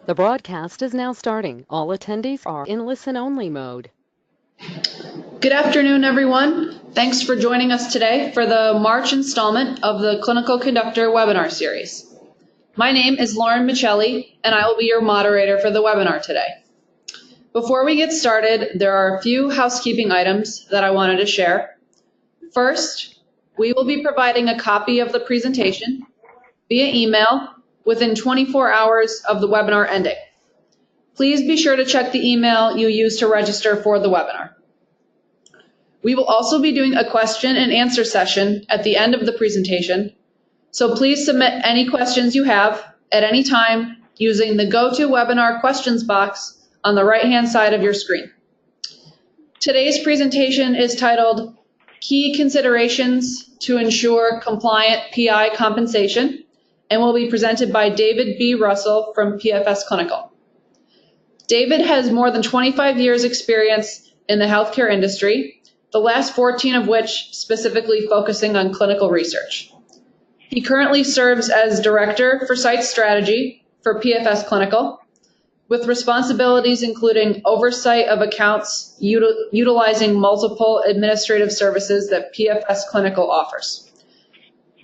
The broadcast is now starting. All attendees are in listen-only mode. Good afternoon, everyone. Thanks for joining us today for the March installment of the Clinical Conductor webinar series. My name is Lauren Michelli, and I will be your moderator for the webinar today. Before we get started, there are a few housekeeping items that I wanted to share. First, we will be providing a copy of the presentation via email within 24 hours of the webinar ending. Please be sure to check the email you used to register for the webinar. We will also be doing a question and answer session at the end of the presentation, so please submit any questions you have at any time using the GoToWebinar questions box on the right-hand side of your screen. Today's presentation is titled Key Considerations to Ensure Compliant PI Compensation and will be presented by David B. Russell from PFS Clinical. David has more than 25 years experience in the healthcare industry, the last 14 of which specifically focusing on clinical research. He currently serves as Director for Site Strategy for PFS Clinical, with responsibilities including oversight of accounts utilizing multiple administrative services that PFS Clinical offers.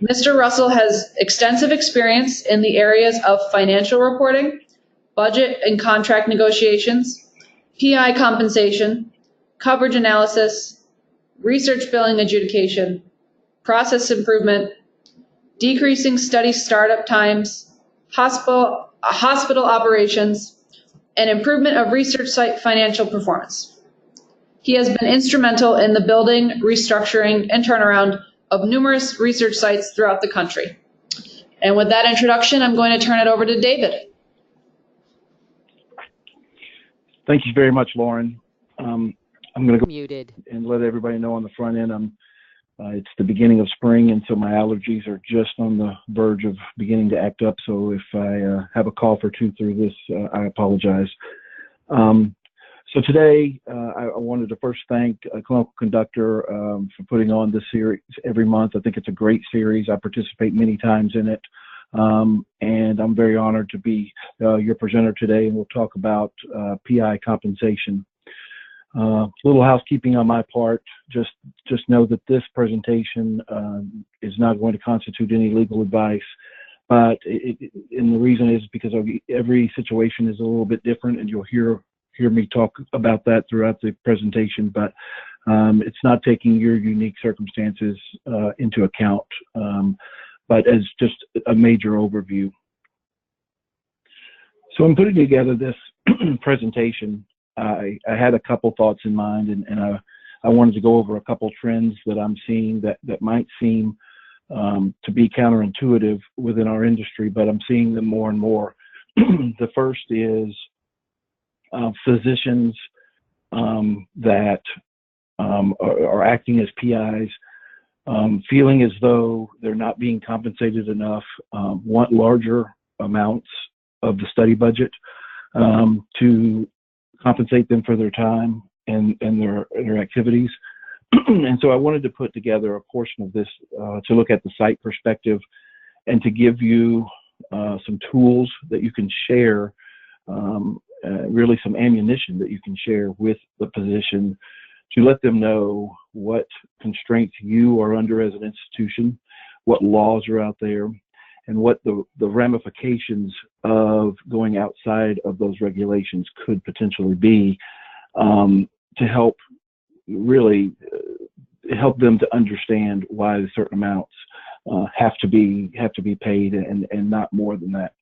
Mr. Russell has extensive experience in the areas of financial reporting, budget and contract negotiations, PI compensation, coverage analysis, research billing adjudication, process improvement, decreasing study startup times, hospital operations, and improvement of research site financial performance. He has been instrumental in the building, restructuring, and turnaround of numerous research sites throughout the country. And with that introduction, I'm going to turn it over to David. Thank you very much, Lauren. I'm going to go Muted and let everybody know on the front end, it's the beginning of spring, and so my allergies are just on the verge of beginning to act up. So if I have a cough or two through this, I apologize. So today, I wanted to first thank Clinical Conductor for putting on this series every month. I think it's a great series. I participate many times in it. And I'm very honored to be your presenter today, and we'll talk about PI compensation. Little housekeeping on my part. Just know that this presentation is not going to constitute any legal advice, but and the reason is because every situation is a little bit different, and you'll hear me talk about that throughout the presentation. But it's not taking your unique circumstances into account, but as just a major overview. So I'm putting together this presentation. I had a couple thoughts in mind, and I wanted to go over a couple trends that I'm seeing that might seem to be counterintuitive within our industry, but I'm seeing them more and more. The first is physicians that are acting as PIs, feeling as though they're not being compensated enough, want larger amounts of the study budget to compensate them for their time and their activities. And so I wanted to put together a portion of this to look at the site perspective and to give you some tools that you can share, really some ammunition that you can share with the physician to let them know what constraints you are under as an institution, what laws are out there, and what the ramifications of going outside of those regulations could potentially be, to help really help them to understand why certain amounts have to be paid and not more than that.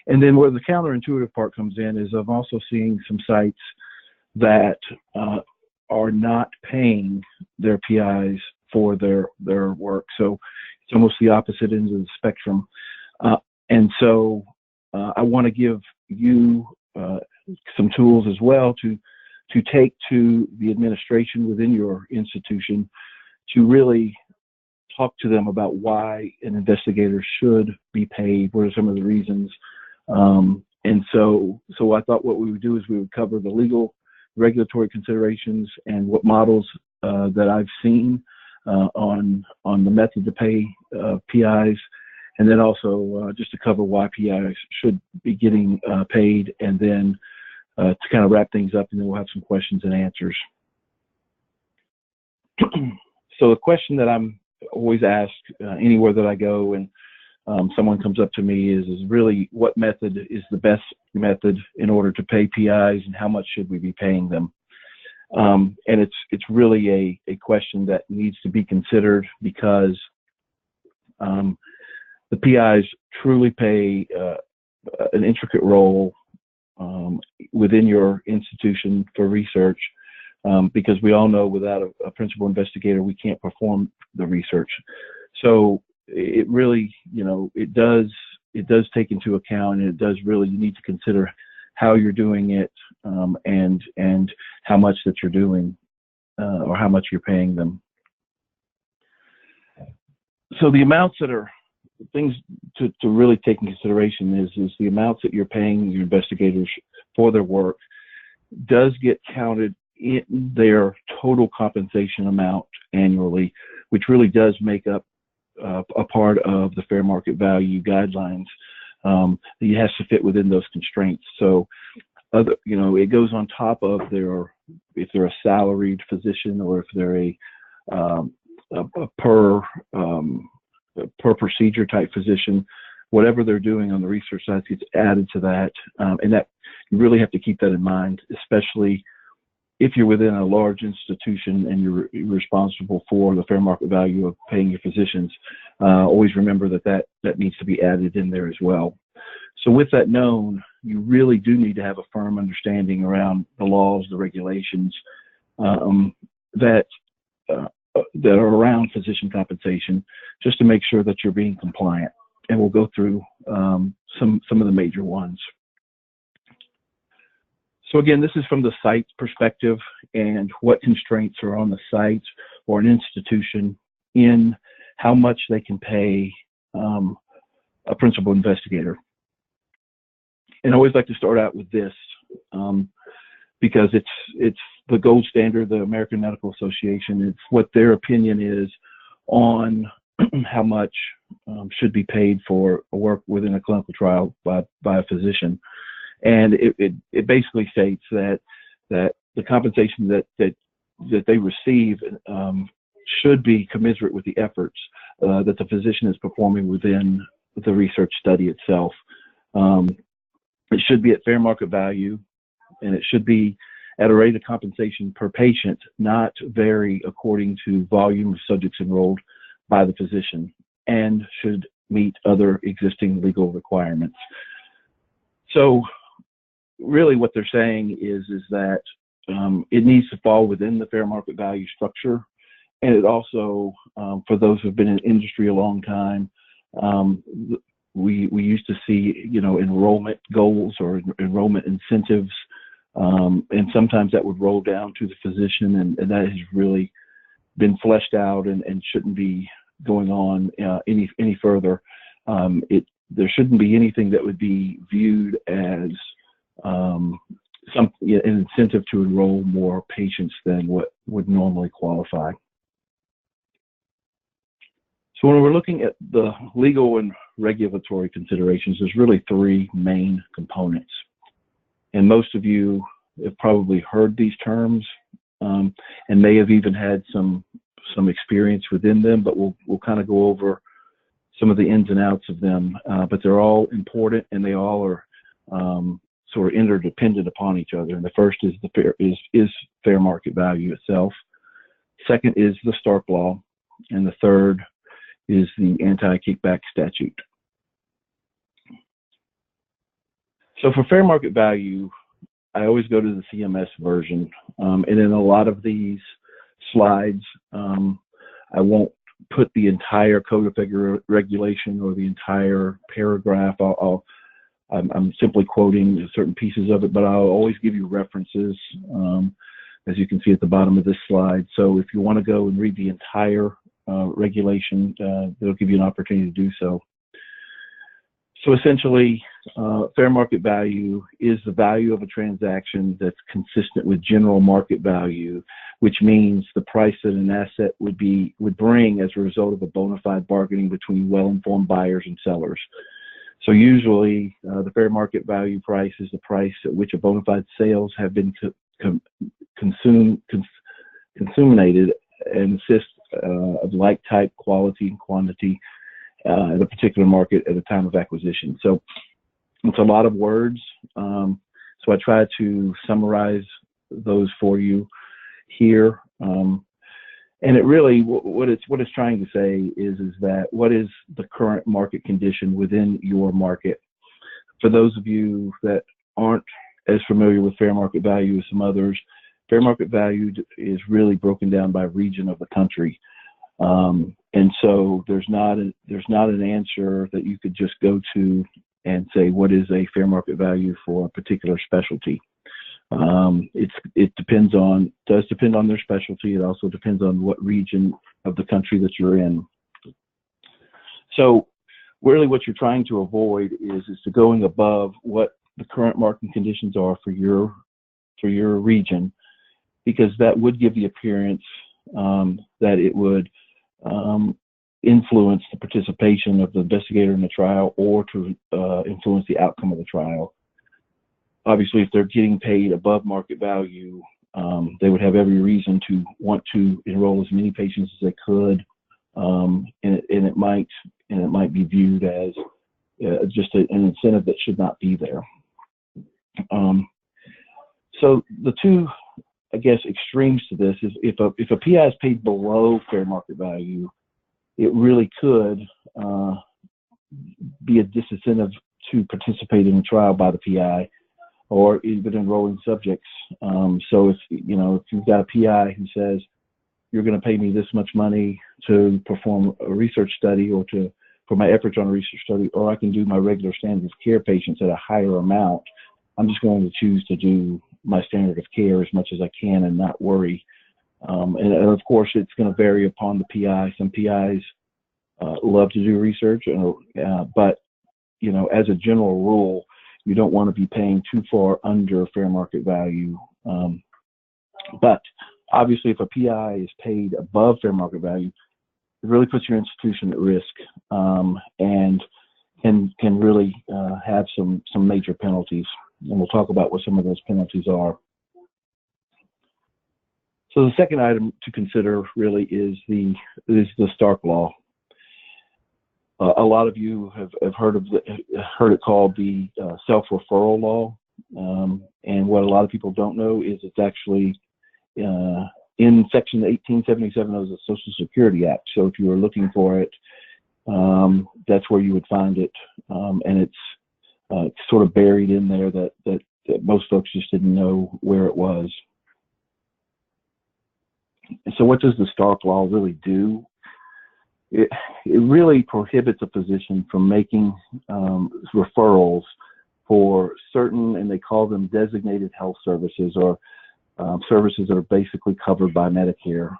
And then where the counterintuitive part comes in is I'm also seeing some sites that are not paying their PIs for their work. So it's almost the opposite end of the spectrum. And so I want to give you some tools as well to take to the administration within your institution to really talk to them about why an investigator should be paid, what are some of the reasons. And so I thought what we would do is we would cover the legal regulatory considerations and what models that I've seen on the method to pay PIs, and then also just to cover why PIs should be getting paid, and then to kind of wrap things up, and then we'll have some questions and answers. So the question that I'm always asked anywhere that I go and someone comes up to me is really what method is the best method in order to pay PIs, and how much should we be paying them? And it's really a question that needs to be considered, because the PIs truly play an intricate role within your institution for research, because we all know without a principal investigator, we can't perform the research. So it really, it does take into account, and it does really, you need to consider how you're doing it, and how much that you're doing, or how much you're paying them. So the amounts that are things to really take in consideration is the amounts that you're paying your investigators for their work does get counted in their total compensation amount annually, which really does make up a part of the fair market value guidelines. It has to fit within those constraints. So, it goes on top of if they're a salaried physician, or if they're a per procedure type physician, whatever they're doing on the research side gets added to that, and that you really have to keep that in mind, especially if you're within a large institution and you're responsible for the fair market value of paying your physicians. Always remember that needs to be added in there as well. So with that known, you really do need to have a firm understanding around the laws, the regulations that are around physician compensation, just to make sure that you're being compliant. And we'll go through some of the major ones. So again, this is from the site perspective, and what constraints are on the site or an institution in how much they can pay a principal investigator. And I always like to start out with this, because it's the gold standard, the American Medical Association. It's what their opinion is on how much should be paid for work within a clinical trial by a physician. And it basically states that the compensation that they receive should be commensurate with the efforts that the physician is performing within the research study itself. It should be at fair market value, and it should be at a rate of compensation per patient, not vary according to volume of subjects enrolled by the physician, and should meet other existing legal requirements. So really what they're saying is that it needs to fall within the fair market value structure. And it also, for those who've been in industry a long time, we used to see, enrollment goals or enrollment incentives, and sometimes that would roll down to the physician, and that has really been fleshed out and shouldn't be going on any further. There shouldn't be anything that would be viewed as an incentive to enroll more patients than what would normally qualify. So when we're looking at the legal and regulatory considerations, there's really three main components. And most of you have probably heard these terms, and may have even had some experience within them, but we'll kind of go over some of the ins and outs of them. But they're all important, and they all are sort of interdependent upon each other. And the first is fair market value itself. Second is the Stark Law, and the third is the Anti-Kickback Statute. So for fair market value, I always go to the CMS version, and in a lot of these slides, I won't put the entire code of federal regulation or the entire paragraph. I'm simply quoting certain pieces of it, but I'll always give you references, as you can see at the bottom of this slide. So if you want to go and read the entire regulation, that'll give you an opportunity to do so. So essentially, fair market value is the value of a transaction that's consistent with general market value which means the price that an asset would bring as a result of a bona fide bargaining between well-informed buyers and sellers. So usually the fair market value price is the price at which a bona fide sales have been consummated and assist of like type, quality, and quantity at a particular market at a time of acquisition. So it's a lot of words. So I try to summarize those for you here. And it really, what it's trying to say is that what is the current market condition within your market? For those of you that aren't as familiar with fair market value as some others, fair market value is really broken down by region of the country. And so there's not an answer that you could just go to and say, what is a fair market value for a particular specialty? It does depend on their specialty. It also depends on what region of the country that you're in. So really what you're trying to avoid is to going above what the current market conditions are for your region, because that would give the appearance that it would influence the participation of the investigator in the trial, or to influence the outcome of the trial. Obviously, if they're getting paid above market value, they would have every reason to want to enroll as many patients as they could, and it might be viewed as just an incentive that should not be there. So the two, I guess, extremes to this is if a PI is paid below fair market value, it really could be a disincentive to participate in the trial by the PI, or even enrolling subjects. So if you've got a PI who says, you're going to pay me this much money to perform a research study, or for my efforts on a research study, or I can do my regular standard of care patients at a higher amount, I'm just going to choose to do my standard of care as much as I can and not worry. And of course, it's going to vary upon the PI. Some PIs love to do research, but as a general rule, you don't want to be paying too far under fair market value. But obviously, if a PI is paid above fair market value, it really puts your institution at risk, and can really have some major penalties. And we'll talk about what some of those penalties are. So the second item to consider really is the Stark Law. A lot of you have heard it called the self-referral law, and what a lot of people don't know is it's actually in Section 1877 of the Social Security Act. So if you were looking for it, that's where you would find it, and it's sort of buried in there that most folks just didn't know where it was. And so what does the Stark Law really do? It really prohibits a physician from making referrals for certain, and they call them designated health services, or services that are basically covered by Medicare.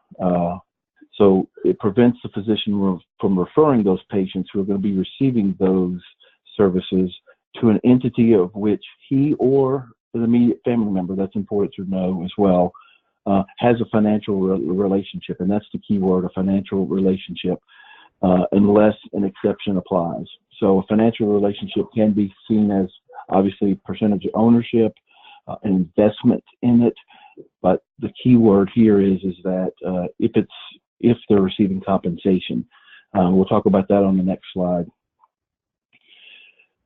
So it prevents the physician from referring those patients who are going to be receiving those services to an entity of which he or an immediate family member, that's important to know as well, has a financial relationship. And that's the key word, a financial relationship, unless an exception applies. So a financial relationship can be seen as obviously percentage of ownership, an investment in it. But the key word here is that if they're receiving compensation. We'll talk about that on the next slide.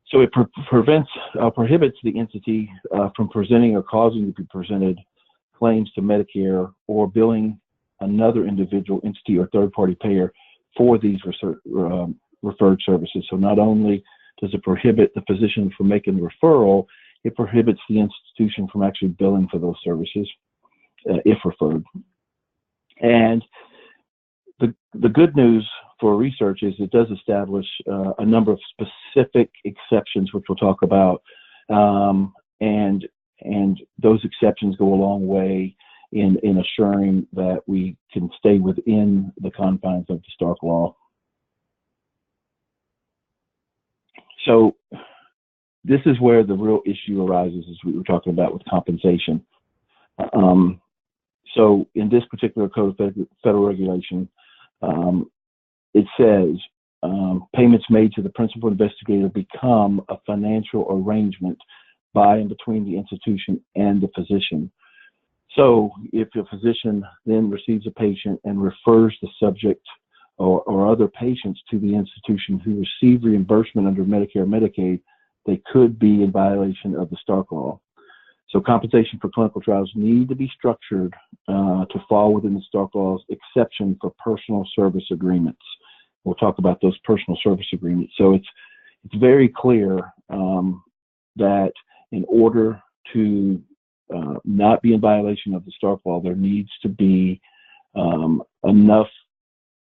So it prohibits the entity from presenting or causing to be presented claims to Medicare, or billing another individual entity or third-party payer for these referred services. So not only does it prohibit the physician from making the referral, it prohibits the institution from actually billing for those services if referred. And the good news for research is it does establish a number of specific exceptions, which we'll talk about, and those exceptions go a long way in assuring that we can stay within the confines of the Stark Law. So this is where the real issue arises, as we were talking about with compensation. So in this particular code of federal regulation, it says payments made to the principal investigator become a financial arrangement by and between the institution and the physician. So if a physician then receives a patient and refers the subject or other patients to the institution who receive reimbursement under Medicare or Medicaid, they could be in violation of the Stark Law. So compensation for clinical trials need to be structured to fall within the Stark Law's exception for personal service agreements. We'll talk about those personal service agreements. So it's very clear that in order to not be in violation of the Stark Law, there needs to be enough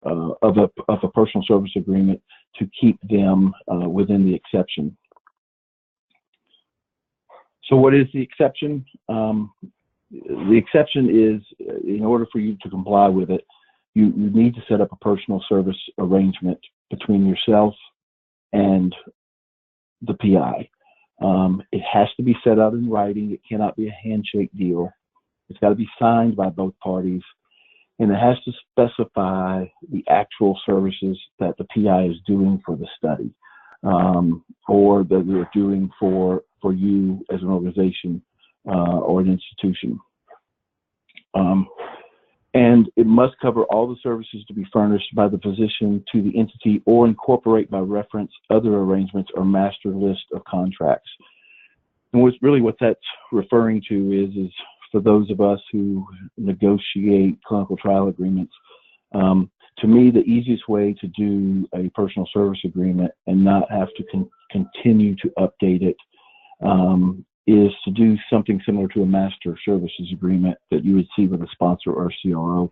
of a personal service agreement to keep them within the exception. So what is the exception? The exception is, in order for you to comply with it, you need to set up a personal service arrangement between yourself and the PI. It has to be set out in writing. It cannot be a handshake deal. It's got to be signed by both parties, and it has to specify the actual services that the PI is doing for the study, or that they're doing for you as an organization or an institution. And it must cover all the services to be furnished by the physician to the entity or incorporate by reference other arrangements or master list of contracts. And what that's referring to is for those of us who negotiate clinical trial agreements, to me, the easiest way to do a personal service agreement and not have to continue to update it is to do something similar to a master services agreement that you would see with a sponsor or a CRO.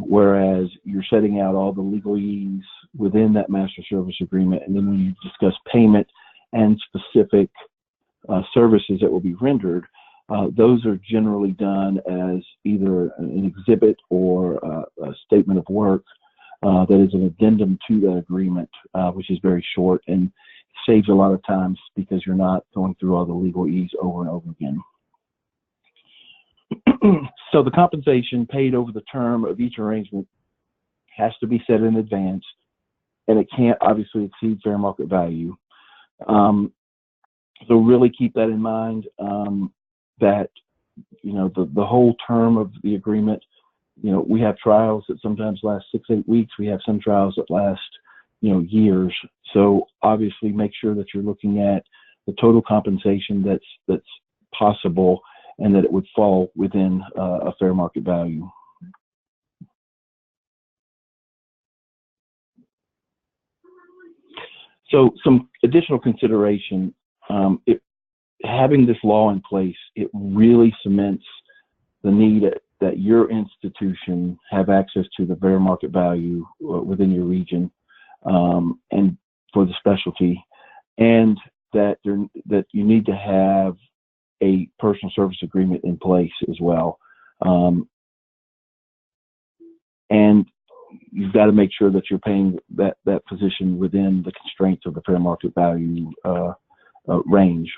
Whereas you're setting out all the legalese within that master service agreement, and then when you discuss payment and specific services that will be rendered, those are generally done as either an exhibit or a statement of work that is an addendum to that agreement, which is very short and saves a lot of times because you're not going through all the legalese over and over again. So the compensation paid over the term of each arrangement has to be set in advance, and it can't obviously exceed fair market value. So really keep that in mind, that, the whole term of the agreement, we have trials that sometimes last 6-8 weeks. We have some trials that last, years. So obviously make sure that you're looking at the total compensation that's possible and that it would fall within a fair market value. So some additional consideration, having this law in place, it really cements the need that your institution have access to the fair market value within your region, and for the specialty, and that you need to have a personal service agreement in place as well. And you've got to make sure that you're paying that physician within the constraints of the fair market value range.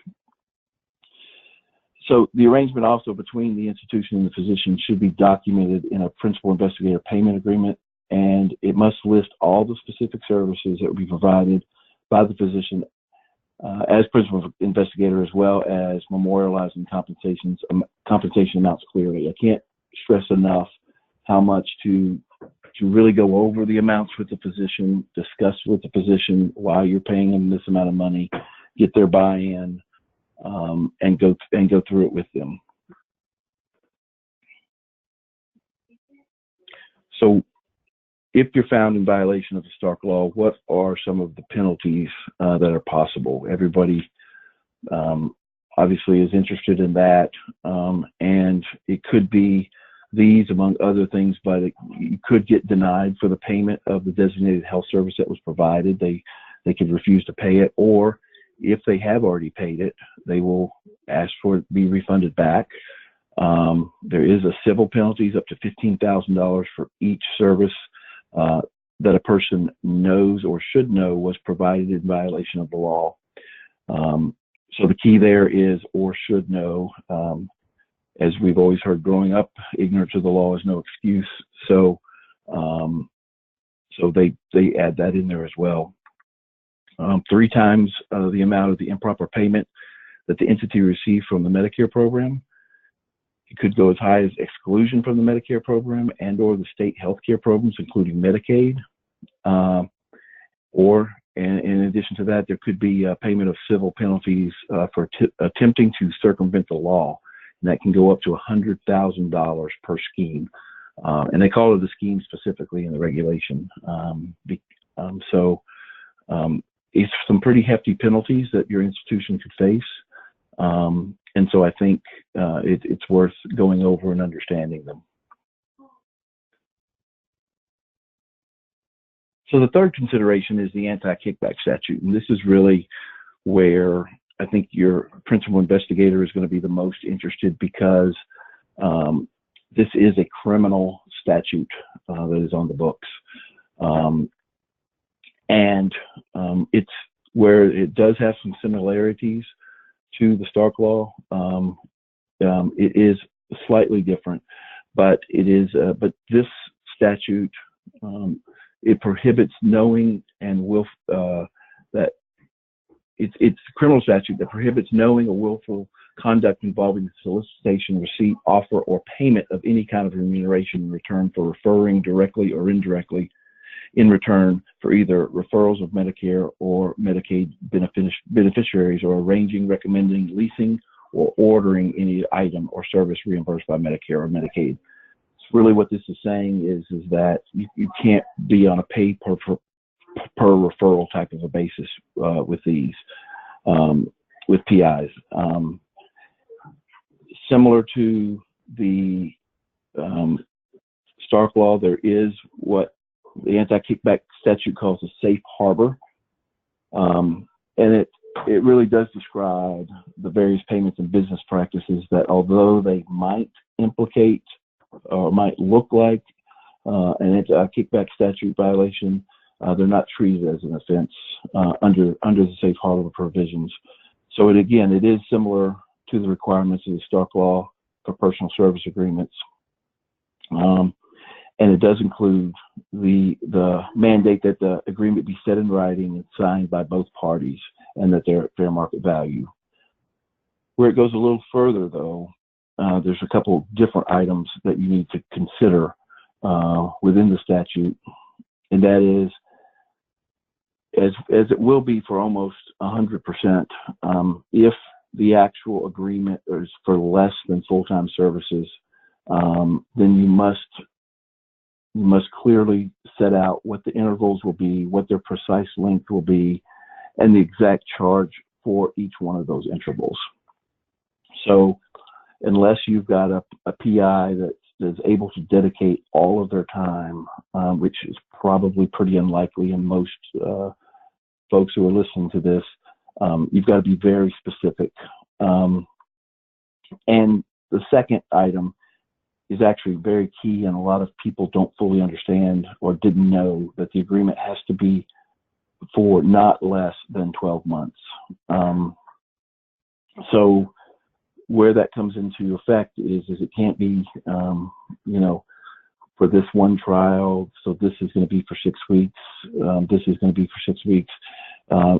So the arrangement also between the institution and the physician should be documented in a principal investigator payment agreement, and it must list all the specific services that will be provided by the physician as principal investigator, as well as memorializing compensation amounts clearly. I can't stress enough how much to really go over the amounts with the physician, discuss with the physician why you're paying them this amount of money, get their buy-in, and go through it with them. So if you're found in violation of the Stark Law, what are some of the penalties that are possible? Everybody obviously is interested in that, and it could be these among other things, but you could get denied for the payment of the designated health service that was provided. They could refuse to pay it, or if they have already paid it, they will ask for it to be refunded back. There is a civil penalties up to $15,000 for each service that a person knows or should know was provided in violation of the law. So the key there is or should know. as we've always heard growing up, ignorance of the law is no excuse. So, so they add that in there as well. 3 times the amount of the improper payment that the entity received from the Medicare program. It could go as high as exclusion from the Medicare program and or the state health care programs, including Medicaid. Or in addition to that, there could be a payment of civil penalties for attempting to circumvent the law. And that can go up to $100,000 per scheme. And they call it a scheme specifically in the regulation. It's some pretty hefty penalties that your institution could face. And so I think it's worth going over and understanding them. So the third consideration is the Anti-Kickback Statute. And this is really where I think your principal investigator is going to be the most interested, because this is a criminal statute that is on the books. It's where it does have some similarities to the Stark Law. It is slightly different, but it is. But this statute it prohibits knowing and that it's a criminal statute that prohibits knowing or willful conduct involving the solicitation, receipt, offer, or payment of any kind of remuneration in return for referring directly or indirectly in return for either referrals of Medicare or Medicaid beneficiaries, or arranging, recommending, leasing, or ordering any item or service reimbursed by Medicare or Medicaid. It's really what this is saying is that you can't be on a pay per referral type of a basis with these, with PIs. Similar to the Stark Law, there is what the Anti-Kickback Statute calls a safe harbor. And it really does describe the various payments and business practices that, although they might implicate or might look like an Anti-Kickback Statute violation, they're not treated as an offense under the safe harbor provisions. So it is similar to the requirements of the Stark Law for personal service agreements. And it does include the mandate that the agreement be set in writing and signed by both parties, and that they're at fair market value. Where it goes a little further, though, there's a couple different items that you need to consider within the statute, and that is, as it will be for almost 100%, if the actual agreement is for less than full-time services, then you must clearly set out what the intervals will be, what their precise length will be, and the exact charge for each one of those intervals. So unless you've got a PI that is able to dedicate all of their time, which is probably pretty unlikely in most folks who are listening to this, you've got to be very specific. And the second item is actually very key, and a lot of people don't fully understand or didn't know that the agreement has to be for not less than 12 months. So where that comes into effect is it can't be, for this one trial, so this is going to be for 6 weeks, this is going to be for 6 weeks.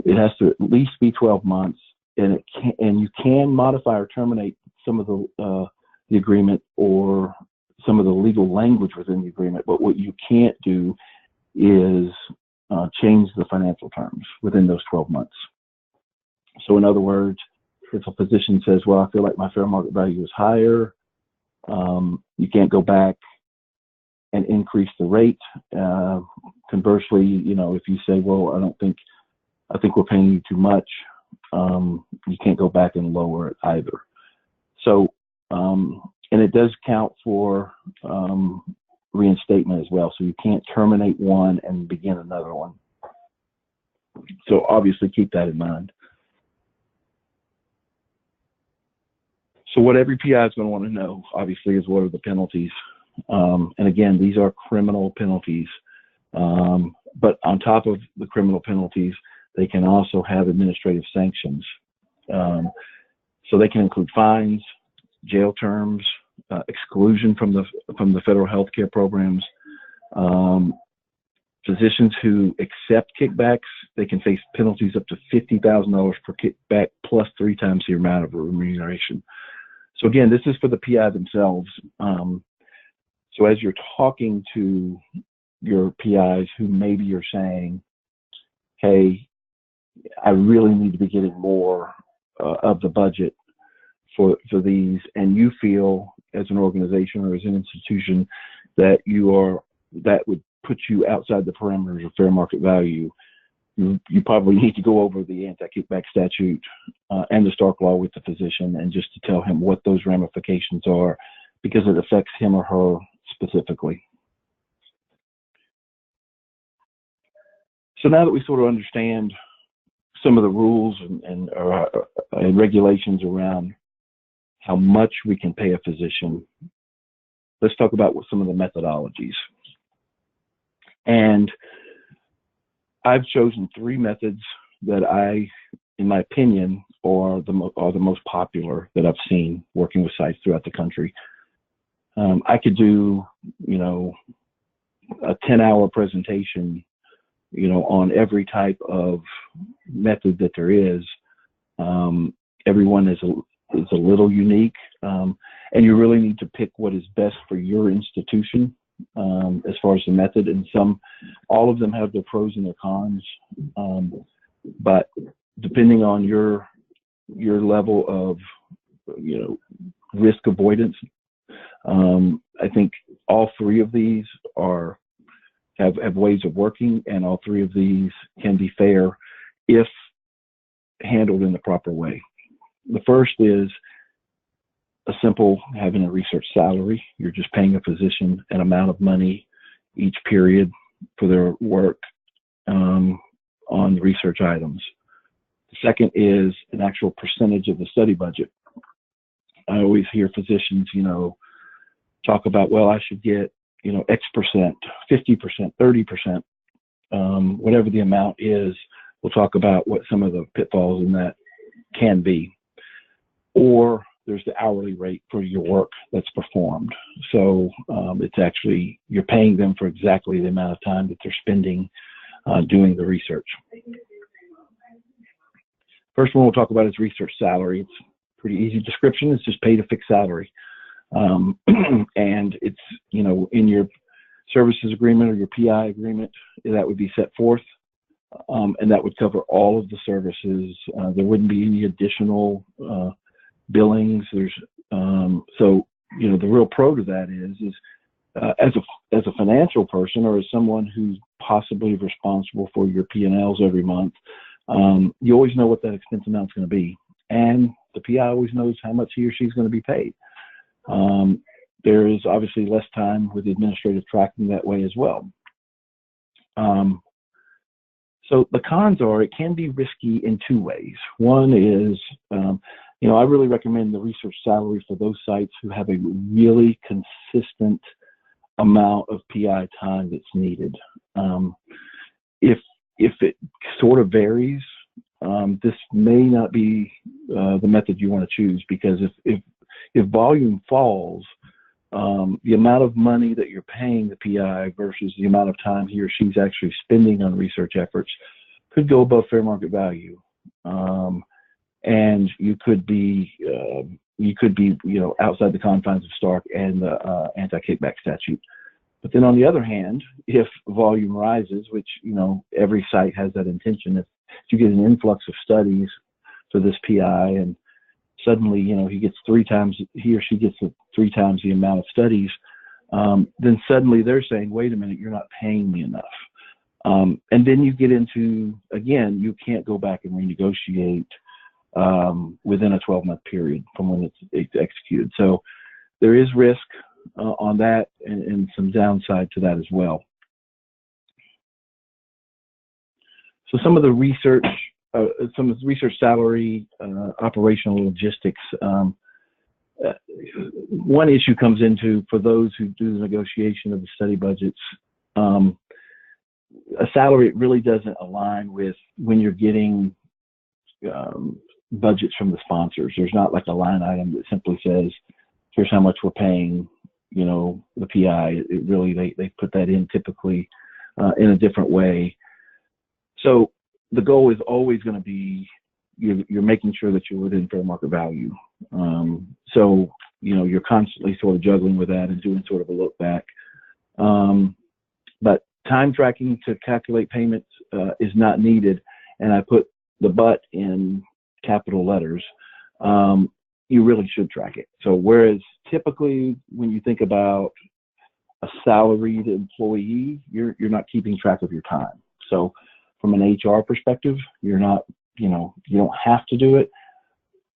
It has to at least be 12 months, and you can modify or terminate some of the agreement or some of the legal language within the agreement, but what you can't do is change the financial terms within those 12 months. So in other words, if a physician says, well, I feel like my fair market value is higher, you can't go back and increase the rate. Conversely, if you say, well, I think we're paying you too much, you can't go back and lower it either. So, and it does count for reinstatement as well. So you can't terminate one and begin another one. So obviously keep that in mind. So what every PI is going to want to know, obviously, is what are the penalties. And again, these are criminal penalties. But on top of the criminal penalties, they can also have administrative sanctions. So they can include fines, jail terms, exclusion from the federal health care programs. Physicians who accept kickbacks, they can face penalties up to $50,000 per kickback plus 3 times the amount of remuneration. So again, this is for the PI themselves. So as you're talking to your PIs who maybe you're saying, hey, I really need to be getting more of the budget for these, and you feel as an organization or as an institution that that would put you outside the parameters of fair market value, you probably need to go over the Anti-Kickback Statute and the Stark Law with the physician, and just to tell him what those ramifications are, because it affects him or her specifically. So now that we sort of understand some of the rules and regulations around how much we can pay a physician, let's talk about what some of the methodologies. And I've chosen 3 methods that in my opinion, are the most popular that I've seen working with sites throughout the country. I could do, a 10-hour presentation, on every type of method that there is. Everyone is a little unique, and you really need to pick what is best for your institution as far as the method. And all of them have their pros and their cons, but depending on your level of risk avoidance, I think all 3 of these have ways of working, and all 3 of these can be fair if handled in the proper way. The first is a simple having a research salary. You're just paying a physician an amount of money each period for their work on research items. The second is an actual percentage of the study budget. I always hear physicians, talk about, well, I should get, X percent, 50%, 30%, whatever the amount is. We'll talk about what some of the pitfalls in that can be. Or there's the hourly rate for your work that's performed. So it's actually, you're paying them for exactly the amount of time that they're spending doing the research. First one we'll talk about is research salary. It's a pretty easy description. It's just paid a fixed salary. And it's, in your services agreement or your PI agreement, that would be set forth. And that would cover all of the services. There wouldn't be any additional billings. So the real pro to that is as a financial person, or as someone who's possibly responsible for your P&Ls every month, you always know what that expense amount is going to be, and the PI always knows how much he or she's going to be paid. There is obviously less time with administrative tracking that way as well. So the cons are, it can be risky in 2 ways. One is, I really recommend the research salary for those sites who have a really consistent amount of PI time that's needed. If it sort of varies, this may not be the method you want to choose, because if volume falls, the amount of money that you're paying the PI versus the amount of time he or she's actually spending on research efforts could go above fair market value. And you could be, outside the confines of Stark and the Anti-Kickback Statute. But then on the other hand, if volume rises, which, every site has that intention, if you get an influx of studies for this PI, and suddenly, he or she gets 3 times the amount of studies, then suddenly they're saying, wait a minute, you're not paying me enough. And then you get into, again, you can't go back and renegotiate within a 12-month period from when it's executed. So there is risk on that, and some downside to that as well. So some of the research salary, operational logistics. One issue comes into, for those who do the negotiation of the study budgets, a salary, it really doesn't align with when you're getting budgets from the sponsors. There's not like a line item that simply says, here's how much we're paying, the PI. It really, they put that in typically in a different way. So the goal is always going to be you're making sure that you're within fair market value. So, you're constantly sort of juggling with that and doing sort of a look back. But time tracking to calculate payments is not needed. And I put the but in capital letters. You really should track it. So whereas typically when you think about a salaried employee, you're not keeping track of your time. So from an HR perspective, you're not, you don't have to do it,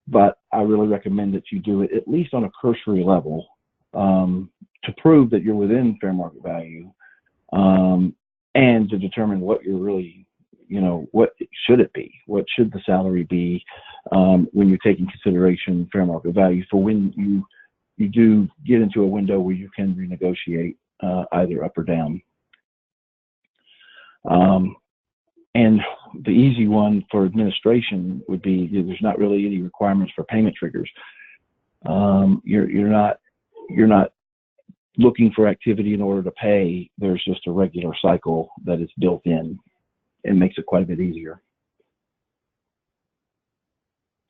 but I really recommend that you do it at least on a cursory level to prove that you're within fair market value and to determine what you're really, what should it be? What should the salary be when you're taking consideration fair market value for when you do get into a window where you can renegotiate either up or down. And the easy one for administration would be there's not really any requirements for payment triggers. You're not looking for activity in order to pay. There's just a regular cycle that is built in and makes it quite a bit easier.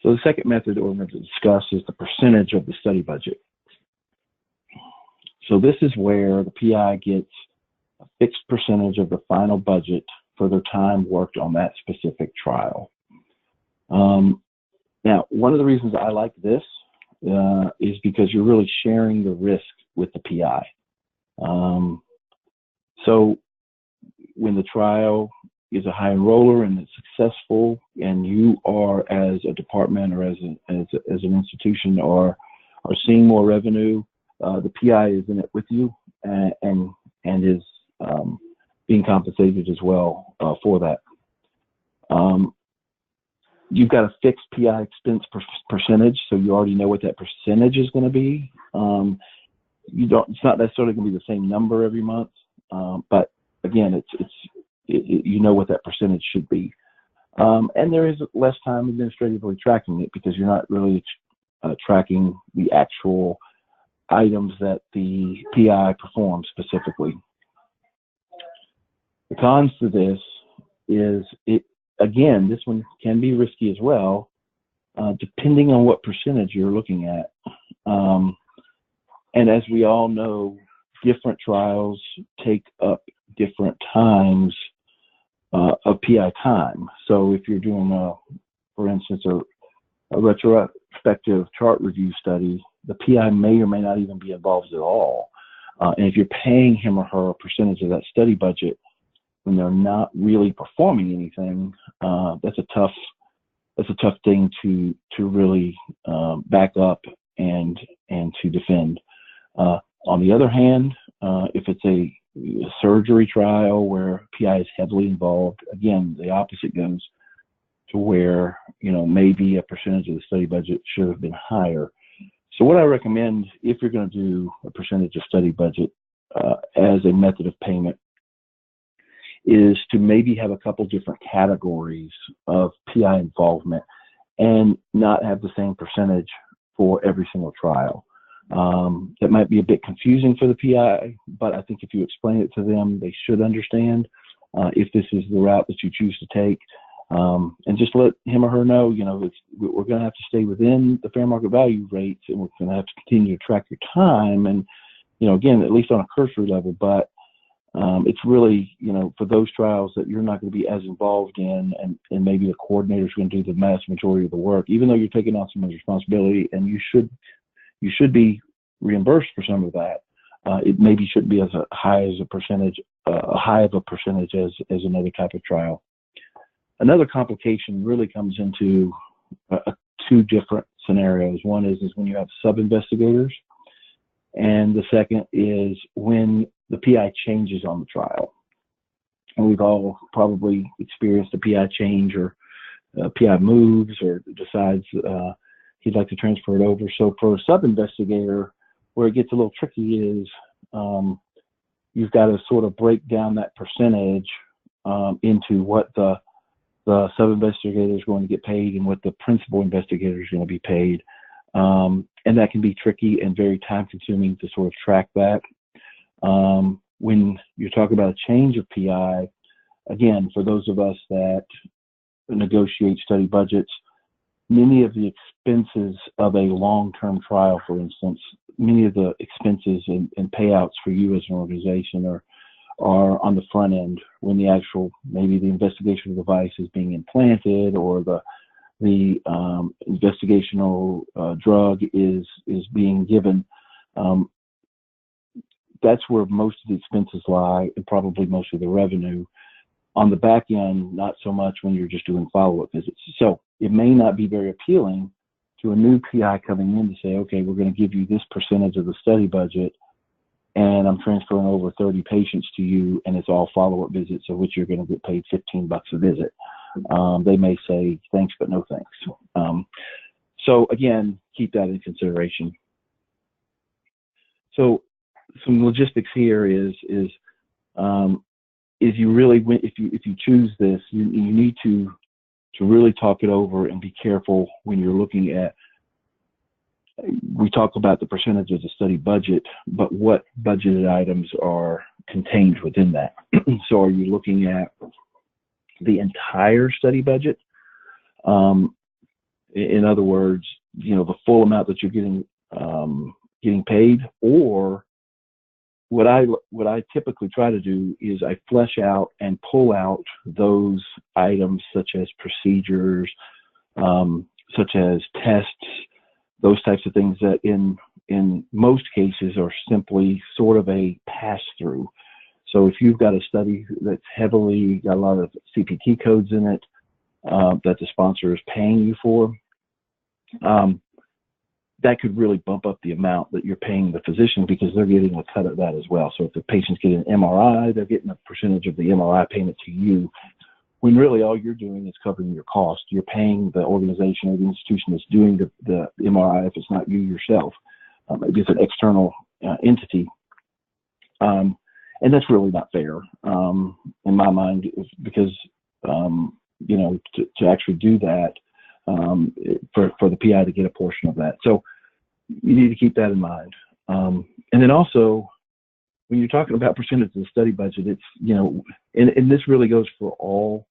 So the second method we're going to discuss is the percentage of the study budget. So this is where the PI gets a fixed percentage of the final budget for their time worked on that specific trial. Now, one of the reasons I like this is because you're really sharing the risk with the PI. So when the trial is a high enroller and it's successful, and you are, as a department or as an institution, are seeing more revenue, the PI is in it with you and is being compensated as well for that. You've got a fixed PI expense percentage, so you already know what that percentage is going to be. It's not necessarily going to be the same number every month, but again, you know what that percentage should be. And there is less time administratively tracking it because you're not really tracking the actual items that the PI performs specifically. The cons to this is again, this one can be risky as well, depending on what percentage you're looking at. And as we all know, different trials take up different times of PI time. So if you're doing, for instance, a retrospective chart review study, the PI may or may not even be involved at all. And if you're paying him or her a percentage of that study budget when they're not really performing anything, that's a tough thing to really back up and to defend. On the other hand, if it's a surgery trial where PI is heavily involved, again, the opposite goes to where, maybe a percentage of the study budget should have been higher. So what I recommend, if you're going to do a percentage of study budget as a method of payment, is to maybe have a couple different categories of PI involvement and not have the same percentage for every single trial. That might be a bit confusing for the PI, but I think if you explain it to them, they should understand if this is the route that you choose to take. And just let him or her know, we're going to have to stay within the fair market value rates, and we're going to have to continue to track your time. And, again, at least on a cursory level, but it's really, for those trials that you're not going to be as involved in, and maybe the coordinator's going to do the vast majority of the work, even though you're taking on some responsibility, and you should be reimbursed for some of that. It maybe shouldn't be as high of a percentage as another type of trial. Another complication really comes into two different scenarios. One is when you have sub-investigators, and the second is when the PI changes on the trial. And we've all probably experienced a PI change, or PI moves or decides he'd like to transfer it over. So for a sub-investigator, where it gets a little tricky is you've got to sort of break down that percentage into what the the sub-investigator is going to get paid and what the principal investigator is going to be paid. And that can be tricky and very time-consuming to sort of track that. When you talk about a change of PI, again, for those of us that negotiate study budgets, many of the expenses of a long-term trial, for instance, many of the expenses and payouts for you as an organization are on the front end when the actual, maybe the investigational device is being implanted or the investigational drug is being given. That's where most of the expenses lie and probably most of the revenue. On the back end, not so much when you're just doing follow-up visits. So it may not be very appealing to a new PI coming in to say, okay, we're going to give you this percentage of the study budget and I'm transferring over 30 patients to you and it's all follow-up visits of which you're going to get paid $15 a visit. They may say thanks, but no thanks. So again, keep that in consideration. So some logistics here is you really, if you choose this, you need to really talk it over and be careful when you're looking at. We talk about the percentage of the study budget, but what budgeted items are contained within that? So are you looking at the entire study budget? In other words, the full amount that you're getting paid, or what I typically try to do is I flesh out and pull out those items such as procedures, such as tests, those types of things that in most cases are simply sort of a pass-through. So if you've got a study that's heavily got a lot of CPT codes in it that the sponsor is paying you for, that could really bump up the amount that you're paying the physician because they're getting a cut of that as well. So if the patient's getting an MRI, they're getting a percentage of the MRI payment to you, when really all you're doing is covering your cost. You're paying the organization or the institution that's doing the MRI if it's not you yourself. Maybe it's an external entity. And that's really not fair in my mind because, to actually do that, for the PI to get a portion of that. So you need to keep that in mind. And then also, when you're talking about percentage of the study budget, it's, and this really goes for all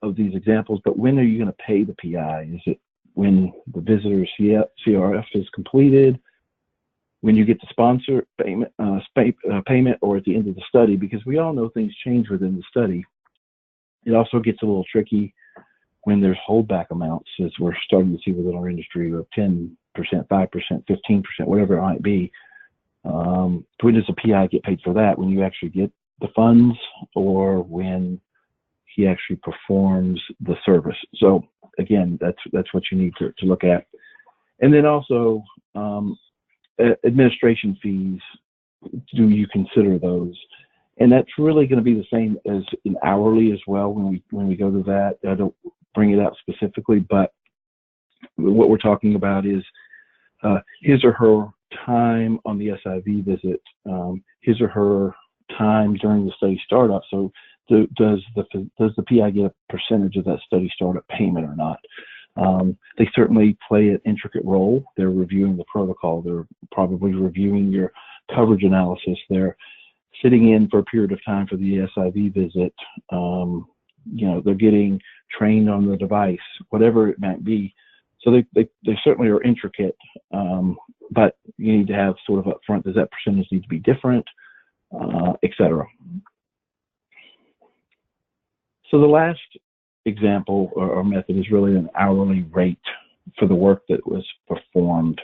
of these examples, but when are you going to pay the PI? Is it when the visitor's CRF is completed, when you get the sponsor payment, or at the end of the study? Because we all know things change within the study. It also gets a little tricky when there's holdback amounts, as we're starting to see within our industry, of 10%, 5%, 15%, whatever it might be. When does the PI get paid for that? When you actually get the funds or when he actually performs the service? So again, that's what you need to look at. And then also administration fees, do you consider those? And that's really going to be the same as in hourly as well when we go to that. I don't bring it out specifically, but what we're talking about is his or her time on the SIV visit, his or her time during the study startup. So does the PI get a percentage of that study startup payment or not? They certainly play an intricate role. They're reviewing the protocol. They're probably reviewing your coverage analysis. They're sitting in for a period of time for the SIV visit. They're getting trained on the device, whatever it might be. So they certainly are intricate, but you need to have sort of upfront, does that percentage need to be different, et cetera. So the last example or method is really an hourly rate for the work that was performed.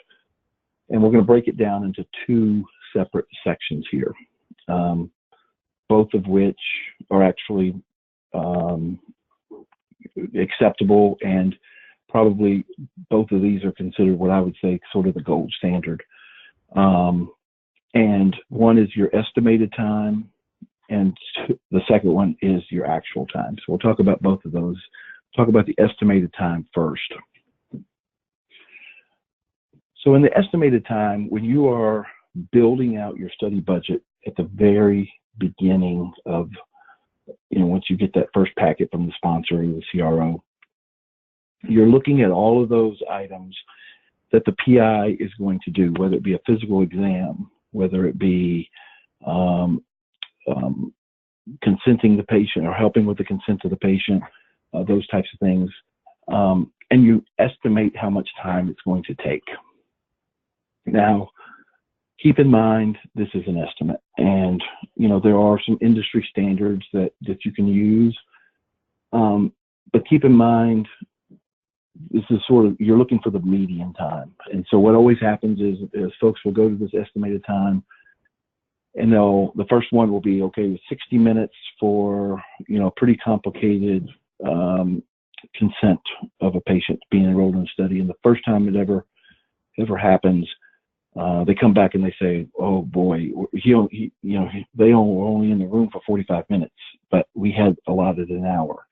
And we're going to break it down into two separate sections here, both of which are actually acceptable, and probably both of these are considered what I would say sort of the gold standard. And one is your estimated time, and the second one is your actual time. So we'll talk about both of those. Talk about the estimated time first. So in the estimated time, when you are building out your study budget at the very beginning of once you get that first packet from the sponsor or the CRO, you're looking at all of those items that the PI is going to do, whether it be a physical exam, whether it be consenting the patient or helping with the consent of the patient, those types of things. And you estimate how much time it's going to take. Now, keep in mind, this is an estimate, and there are some industry standards that you can use, but keep in mind, this is you're looking for the median time. And so what always happens is folks will go to this estimated time, and the first one will be, okay, with 60 minutes for, pretty complicated consent of a patient being enrolled in a study. And the first time it ever happens, they come back and they say, oh boy, they were only in the room for 45 minutes, but we had allotted an hour.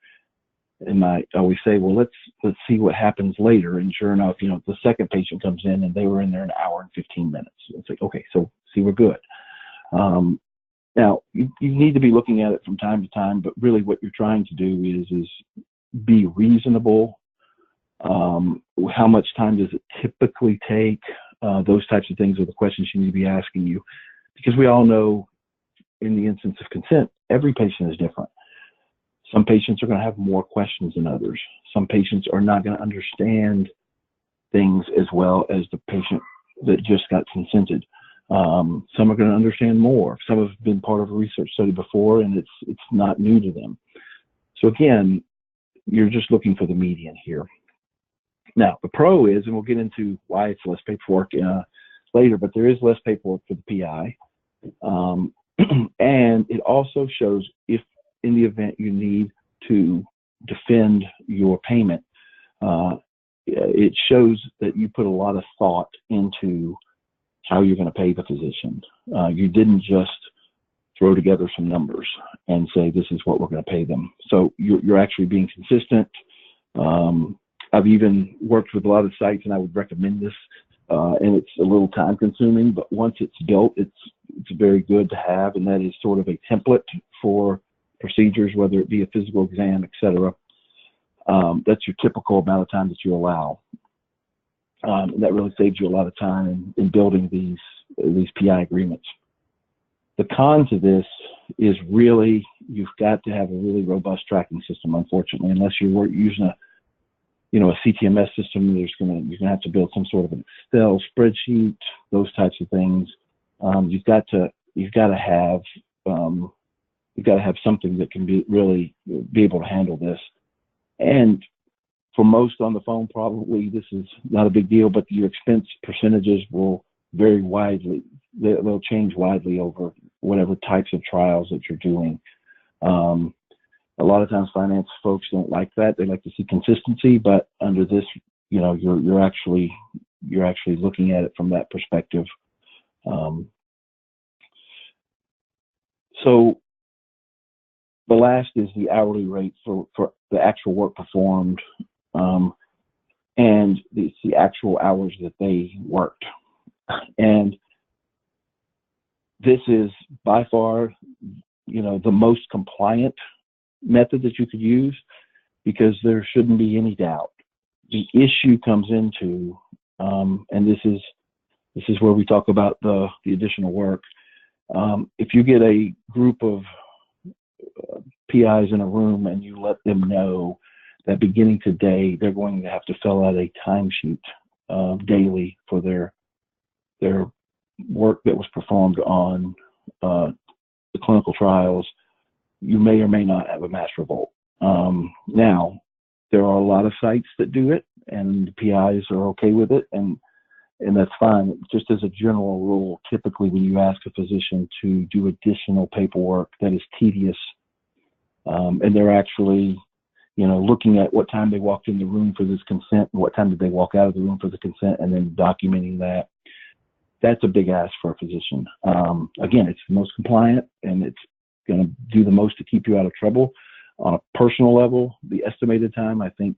And I always say, well, let's see what happens later. And sure enough, the second patient comes in and they were in there an hour and 15 minutes. It's like, okay, so see, we're good. Now you need to be looking at it from time to time, but really what you're trying to do is be reasonable. How much time does it typically take? Those types of things are the questions you need to be asking you, because we all know in the instance of consent, every patient is different. Some patients are going to have more questions than others. Some patients are not going to understand things as well as the patient that just got consented. Some are going to understand more. Some have been part of a research study before, and it's not new to them. So again, you're just looking for the median here. Now, the pro is, and we'll get into why it's less paperwork later, but there is less paperwork for the PI. And it also shows, if in the event you need to defend your payment, it shows that you put a lot of thought into how you're going to pay the physician. You didn't just throw together some numbers and say, this is what we're going to pay them. So you're actually being consistent. I've even worked with a lot of sites, and I would recommend this, and it's a little time consuming, but once it's built, it's very good to have, and that is sort of a template for procedures, whether it be a physical exam, etc. That's your typical amount of time that you allow. And that really saves you a lot of time in building these PI agreements. The cons of this is really, you've got to have a really robust tracking system, unfortunately, unless you're using a CTMS system. You're going to have to build some sort of an Excel spreadsheet, those types of things. You've got to have something that can be able to handle this. And for most on the phone, probably this is not a big deal, but your expense percentages will vary widely. They'll change widely over whatever types of trials that you're doing. A lot of times finance folks don't like that. They like to see consistency, but under this, you're actually looking at it from that perspective. So the last is the hourly rate for the actual work performed, and it's the actual hours that they worked. And this is by far, the most compliant method that you could use, because there shouldn't be any doubt. The issue comes into, and this is where we talk about the additional work. If you get a group of PIs in a room and you let them know that beginning today they're going to have to fill out a timesheet daily for their work that was performed on the clinical trials, you may or may not have a mass revolt. Now, there are a lot of sites that do it, and the PIs are okay with it, and that's fine. Just as a general rule, typically when you ask a physician to do additional paperwork that is tedious, and they're actually, looking at what time they walked in the room for this consent, and what time did they walk out of the room for the consent, and then documenting that, that's a big ask for a physician. Again, it's the most compliant, and it's going to do the most to keep you out of trouble. On a personal level, the estimated time, I think,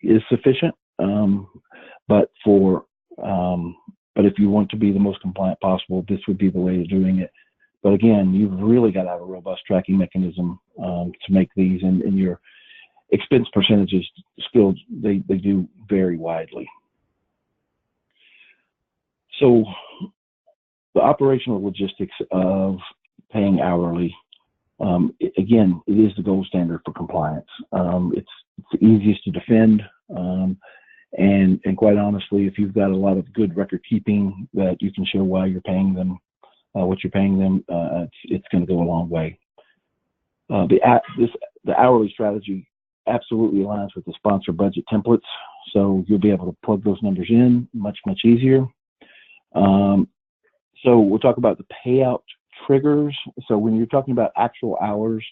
is sufficient. But if you want to be the most compliant possible, this would be the way of doing it. But again, you've really got to have a robust tracking mechanism to make these, and your expense percentages still, they do vary widely. So the operational logistics of paying hourly, again, it is the gold standard for compliance. It's the easiest to defend, and quite honestly, if you've got a lot of good record keeping that you can show why you're paying them, what you're paying them, it's going to go a long way. The hourly strategy absolutely aligns with the sponsor budget templates, so you'll be able to plug those numbers in much easier. So we'll talk about the payout triggers. So when you're talking about actual hours,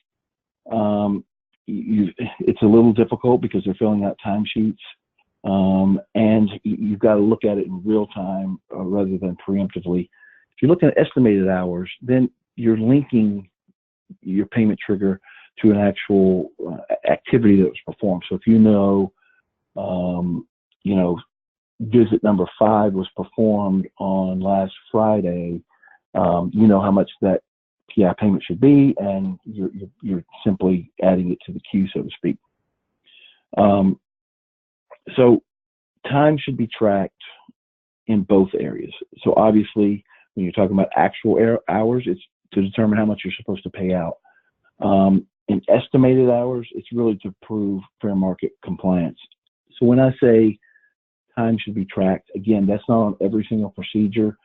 it's a little difficult because they're filling out timesheets, and you've got to look at it in real time rather than preemptively. If you're looking at estimated hours, then you're linking your payment trigger to an actual activity that was performed. So if you know, visit number 5 was performed on last Friday, you know how much that PI payment should be, and you're simply adding it to the queue, so to speak. So time should be tracked in both areas. So obviously, when you're talking about actual hours, it's to determine how much you're supposed to pay out. In estimated hours, it's really to prove fair market compliance. So when I say time should be tracked, again, that's not on every single procedure,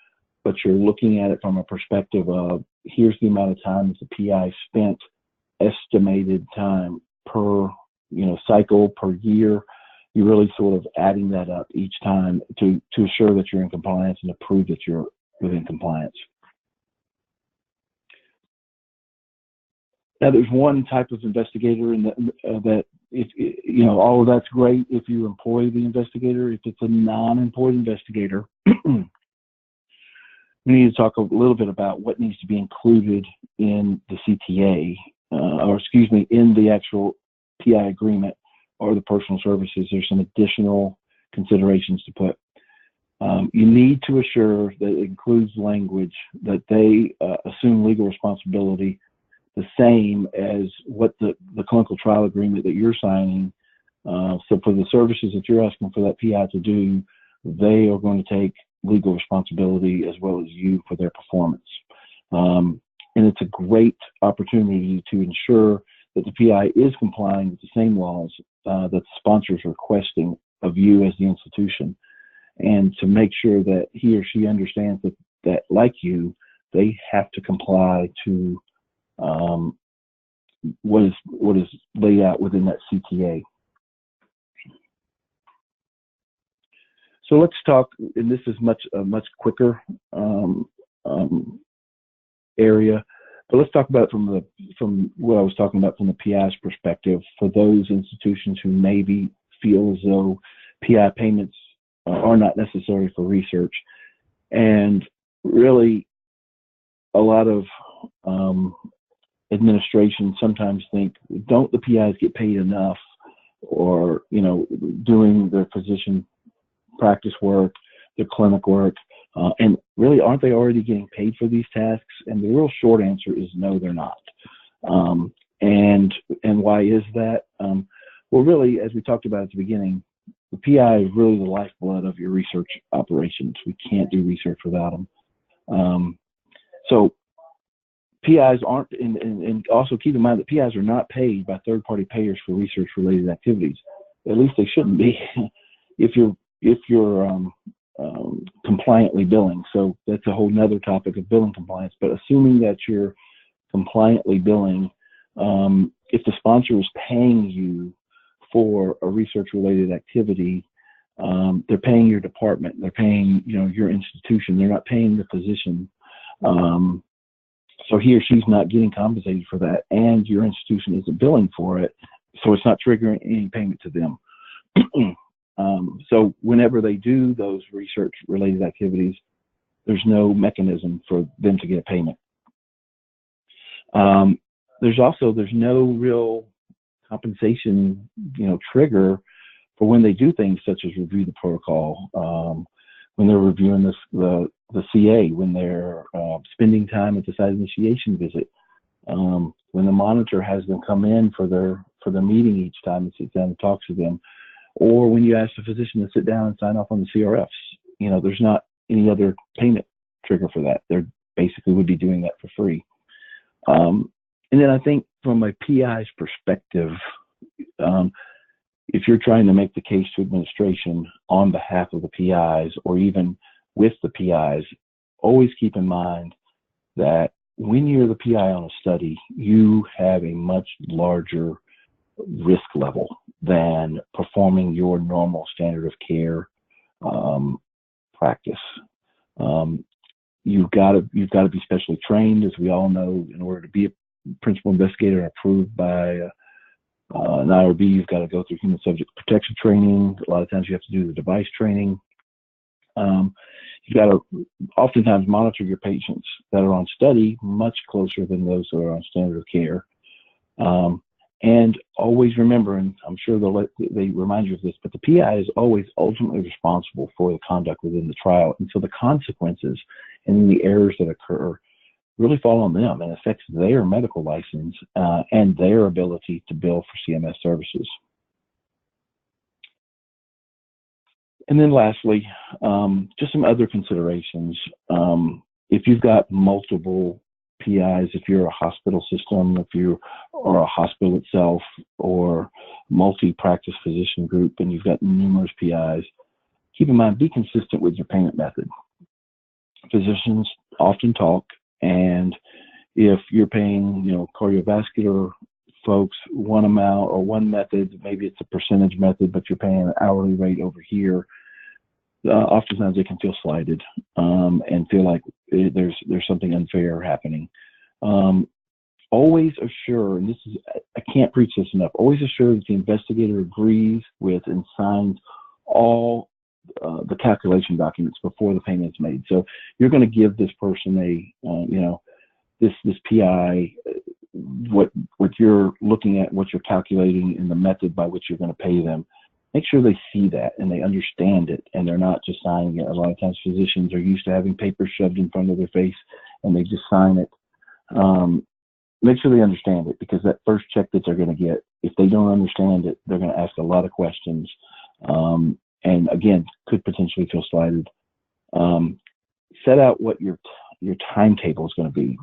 but you're looking at it from a perspective of, here's the amount of time that the PI spent, estimated time per cycle, per year. You're really sort of adding that up each time to assure that you're in compliance and to prove that you're within compliance. Now, there's one type of investigator that if all of that's great if you employ the investigator. If it's a non-employed investigator, we need to talk a little bit about what needs to be included in the CTA, in the actual PI agreement or the personal services. There's some additional considerations to put. You need to assure that it includes language that they assume legal responsibility the same as what the clinical trial agreement that you're signing. So for the services that you're asking for that PI to do, they are going to take legal responsibility as well as you for their performance. And it's a great opportunity to ensure that the PI is complying with the same laws that the sponsors are requesting of you as the institution, and to make sure that he or she understands that like you, they have to comply to what is laid out within that CTA. So let's talk, and this is a much quicker area, but let's talk about it from what I was talking about from the PI's perspective, for those institutions who maybe feel as though PI payments are not necessary for research. And really, a lot of administration sometimes think, don't the PIs get paid enough, or doing their physician practice work, their clinic work, and really, aren't they already getting paid for these tasks? And the real short answer is no, they're not. And why is that? Well, really, as we talked about at the beginning, the PI is really the lifeblood of your research operations. We can't do research without them. So PIs aren't, and also keep in mind that PIs are not paid by third-party payers for research-related activities. At least they shouldn't be if you're compliantly billing. So that's a whole nother topic of billing compliance. But assuming that you're compliantly billing, if the sponsor is paying you for a research-related activity, they're paying your department, they're paying your institution, they're not paying the physician. So he or she's not getting compensated for that, and your institution isn't billing for it, so it's not triggering any payment to them. So whenever they do those research-related activities, there's no mechanism for them to get payment. There's no real compensation, trigger for when they do things such as review the protocol, when they're reviewing the CA, when they're spending time at the site initiation visit. When the monitor has them come in for their meeting each time and sits down and talks to them, or when you ask the physician to sit down and sign off on the CRFs, there's not any other payment trigger for that. They're basically would be doing that for free. And then I think from a PI's perspective, if you're trying to make the case to administration on behalf of the PIs or even with the PIs, always keep in mind that when you're the PI on a study, you have a much larger risk level than performing your normal standard of care practice. You've got to be specially trained, as we all know, in order to be a principal investigator approved by an IRB. You've got to go through human subject protection training. A lot of times you have to do the device training. You've got to oftentimes monitor your patients that are on study much closer than those that are on standard of care. And always remember, and I'm sure they remind you of this, but the PI is always ultimately responsible for the conduct within the trial until the consequences and the errors that occur really fall on them and affects their medical license and their ability to bill for CMS services. And then lastly, just some other considerations. If you've got multiple PIs, if you're a hospital system, if you are a hospital itself, or multi-practice physician group, and you've got numerous PIs, keep in mind, be consistent with your payment method. Physicians often talk, and if you're paying, cardiovascular folks one amount or one method, maybe it's a percentage method, but you're paying an hourly rate over here, oftentimes they can feel slighted and feel like there's something unfair happening. Always assure, and I can't preach this enough, always assure that the investigator agrees with and signs all the calculation documents before the payment is made. So you're going to give this person this PI what you're looking at, what you're calculating, and the method by which you're going to pay them. Make sure they see that and they understand it, and they're not just signing it. A lot of times physicians are used to having papers shoved in front of their face and they just sign it. Make sure they understand it, because that first check that they're going to get, if they don't understand it, they're going to ask a lot of questions. And again, could potentially feel slighted. Set out what your timetable is going to be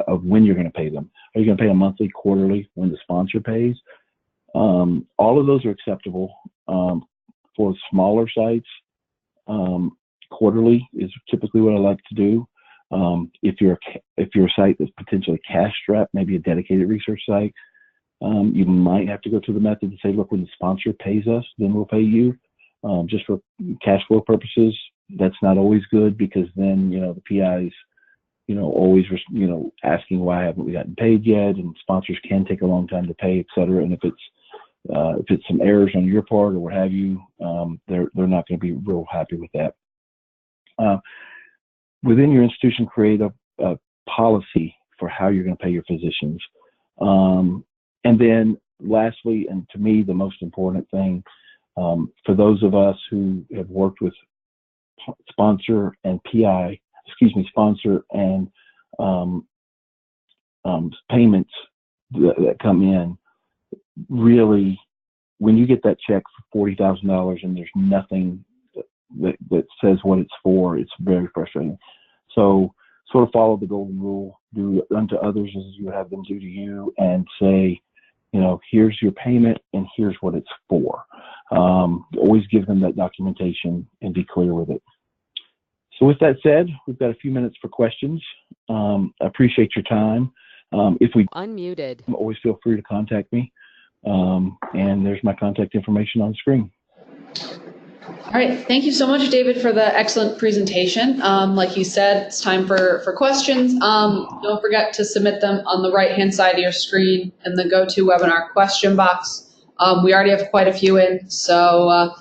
of when you're going to pay them. Are you going to pay a monthly, quarterly, when the sponsor pays? All of those are acceptable. For smaller sites, quarterly is typically what I like to do. If you're a site that's potentially cash strapped, maybe a dedicated research site, you might have to go to the method to say, look, when the sponsor pays us, then we'll pay you. Just for cash flow purposes, that's not always good, because then the PIs always asking, why haven't we gotten paid yet, and sponsors can take a long time to pay, et cetera. And if it's some errors on your part or what have you, they're not going to be real happy with that. Within your institution, create a policy for how you're going to pay your physicians. And then lastly, and to me the most important thing, for those of us who have worked with sponsor and payments that come in, really, when you get that check for $40,000 and there's nothing that says what it's for, it's very frustrating. So sort of follow the golden rule: do unto others as you would have them do to you, and say, here's your payment and here's what it's for. Always give them that documentation and be clear with it. So with that said, we've got a few minutes for questions. I appreciate your time. If we Unmuted. always feel free to contact me. And there's my contact information on the screen. All right. Thank you so much, David, for the excellent presentation. Like you said, it's time for questions. Don't forget to submit them on the right-hand side of your screen in the GoToWebinar question box. We already have quite a few in, so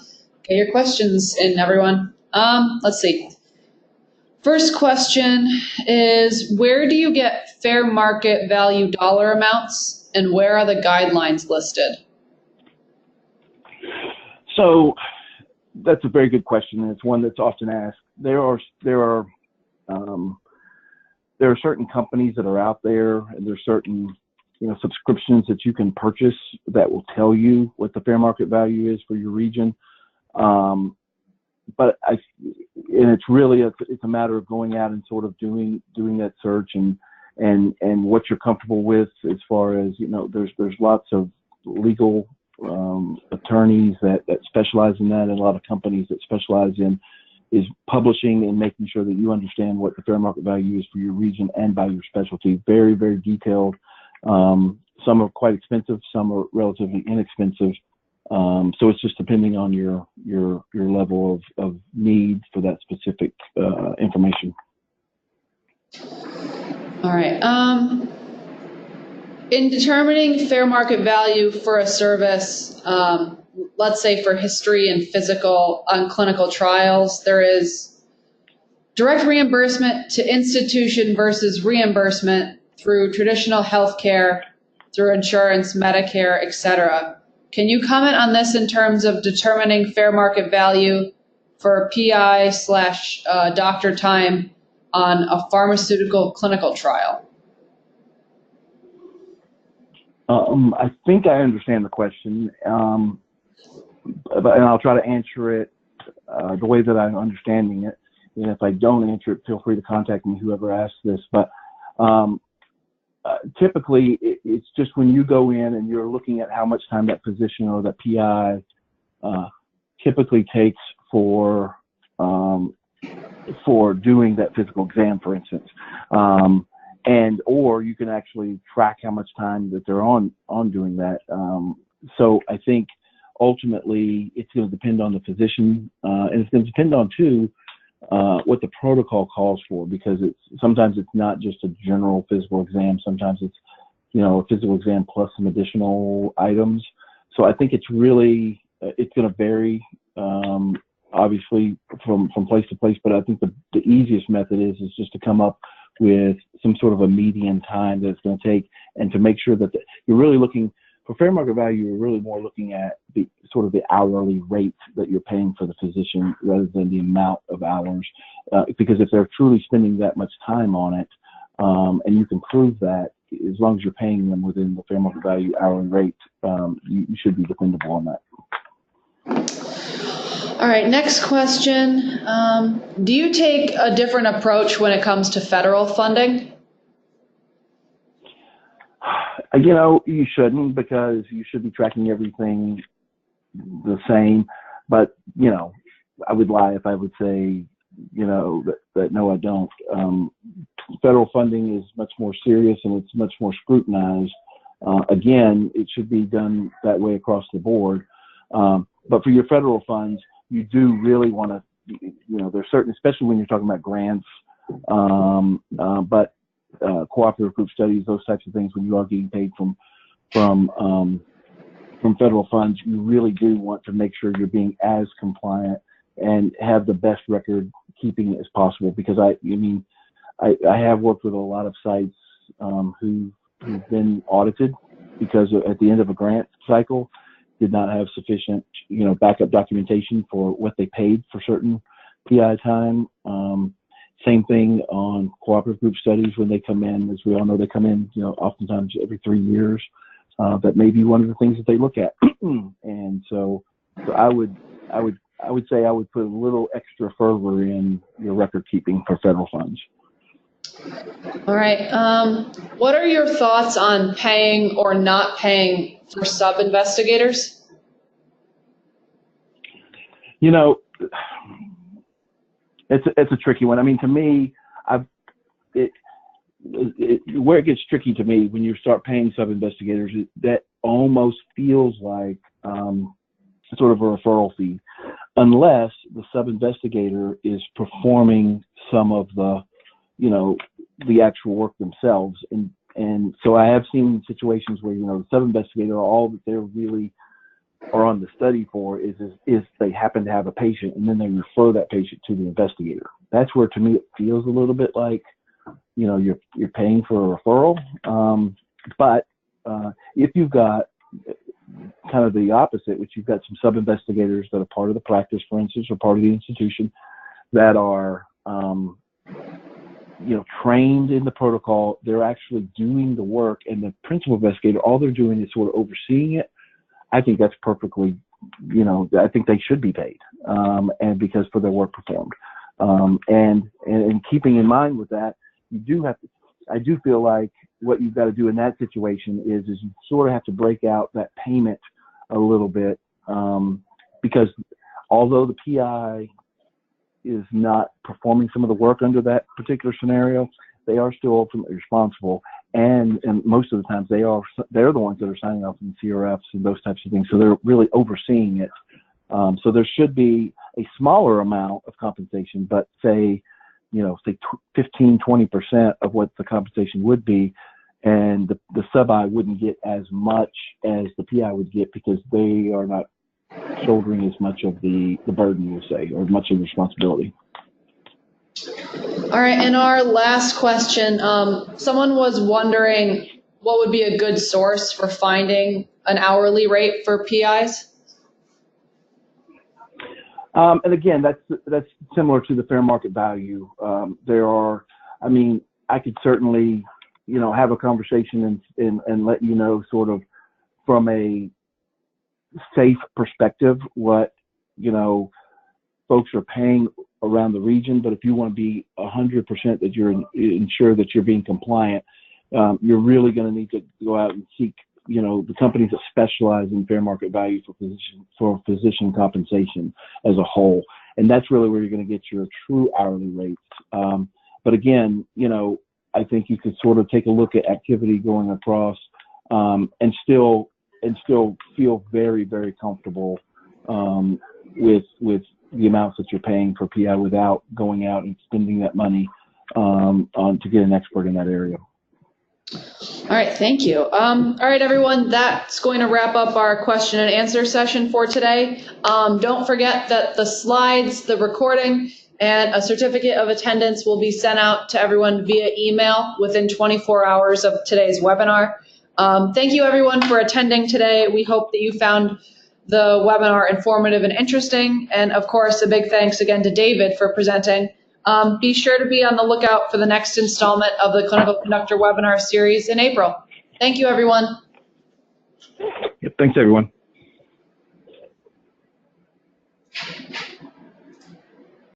get your questions in, everyone. Let's see. First question is, where do you get fair market value dollar amounts, and where are the guidelines listed? So that's a very good question, and it's one that's often asked. There are there are certain companies that are out there, and there's certain, subscriptions that you can purchase that will tell you what the fair market value is for your region. But it's really it's a matter of going out and sort of doing that search and what you're comfortable with as far as, there's lots of legal attorneys that specialize in that, and a lot of companies that specialize in is publishing and making sure that you understand what the fair market value is for your region and by your specialty. Very, very detailed. Some are quite expensive, some are relatively inexpensive. So it's just depending on your level of need for that specific information. All right. In determining fair market value for a service, let's say for history and physical on clinical trials, there is direct reimbursement to institution versus reimbursement through traditional healthcare, through insurance, Medicare, etc. Can you comment on this in terms of determining fair market value for PI/doctor time on a pharmaceutical clinical trial? I think I understand the question, and I'll try to answer it the way that I'm understanding it. And if I don't answer it, feel free to contact me, whoever asked this. But typically, it's just when you go in and you're looking at how much time that physician or that PI typically takes for doing that physical exam, for instance. Or you can actually track how much time that they're on doing that. So I think ultimately it's going to depend on the physician, and it's going to depend on too what the protocol calls for, because sometimes it's not just a general physical exam. Sometimes it's a physical exam plus some additional items. So I think it's going to vary obviously from place to place. But I think the easiest method is just to come up with some sort of a median time that it's going to take, and to make sure that you're really looking for fair market value. You're really more looking at the sort of the hourly rate that you're paying for the physician rather than the amount of hours, because if they're truly spending that much time on it, and you can prove that, as long as you're paying them within the fair market value hourly rate, you should be dependable on that. All right, next question. Do you take a different approach when it comes to federal funding? You shouldn't, because you should be tracking everything the same. But, I would lie if I would say, that no, I don't. Federal funding is much more serious, and it's much more scrutinized. Again, it should be done that way across the board. But for your federal funds, you do really want to, there's certain, especially when you're talking about grants, but cooperative group studies, those types of things, when you are getting paid from federal funds, you really do want to make sure you're being as compliant and have the best record keeping as possible. Because I have worked with a lot of sites who've been audited because at the end of a grant cycle did not have sufficient, backup documentation for what they paid for certain PI time. Same thing on cooperative group studies when they come in. As we all know, they come in, oftentimes every 3 years. That may be one of the things that they look at. And so I would say I would put a little extra fervor in your record keeping for federal funds. All right. What are your thoughts on paying or not paying for sub-investigators? It's a tricky one. I mean, to me, where it gets tricky to me when you start paying sub-investigators, that almost feels like sort of a referral fee, unless the sub-investigator is performing some of the, the actual work themselves. And so I have seen situations where, the sub-investigator, all that they're really are on the study for is they happen to have a patient, and then they refer that patient to the investigator. That's where, to me, it feels a little bit like, you're paying for a referral. But if you've got kind of the opposite, which you've got some sub-investigators that are part of the practice, for instance, or part of the institution that are trained in the protocol. They're actually doing the work, and the principal investigator, all they're doing is sort of overseeing it. I think that's perfectly, I think they should be paid, and because for their work performed. And keeping in mind with that, I do feel like what you've got to do in that situation is you sort of have to break out that payment a little bit, because although the PI is not performing some of the work under that particular scenario, they are still ultimately responsible. And most of the times they're the ones that are signing off on the CRFs and those types of things. So they're really overseeing it. So there should be a smaller amount of compensation, but say 15, 20% of what the compensation would be. And the sub-I wouldn't get as much as the PI would get because they are not shouldering as much of the burden, we'll say, or much of the responsibility. All right, and our last question, someone was wondering what would be a good source for finding an hourly rate for PIs? And again, that's similar to the fair market value. I could certainly, have a conversation and let you know sort of from a safe perspective what, folks are paying around the region. But if you want to be 100% that you're ensure that you're being compliant, you're really going to need to go out and seek, the companies that specialize in fair market value for physician compensation as a whole. And that's really where you're going to get your true hourly rates. But again, I think you could sort of take a look at activity going across, and still feel very, very comfortable with the amounts that you're paying for PI without going out and spending that money to get an expert in that area. All right, thank you. All right, everyone, that's going to wrap up our question and answer session for today. Don't forget that the slides, the recording, and a certificate of attendance will be sent out to everyone via email within 24 hours of today's webinar. Thank you, everyone, for attending today. We hope that you found the webinar informative and interesting. And of course, a big thanks again to David for presenting. Be sure to be on the lookout for the next installment of the Clinical Conductor webinar series in April. Thank you, everyone. Yep, thanks, everyone.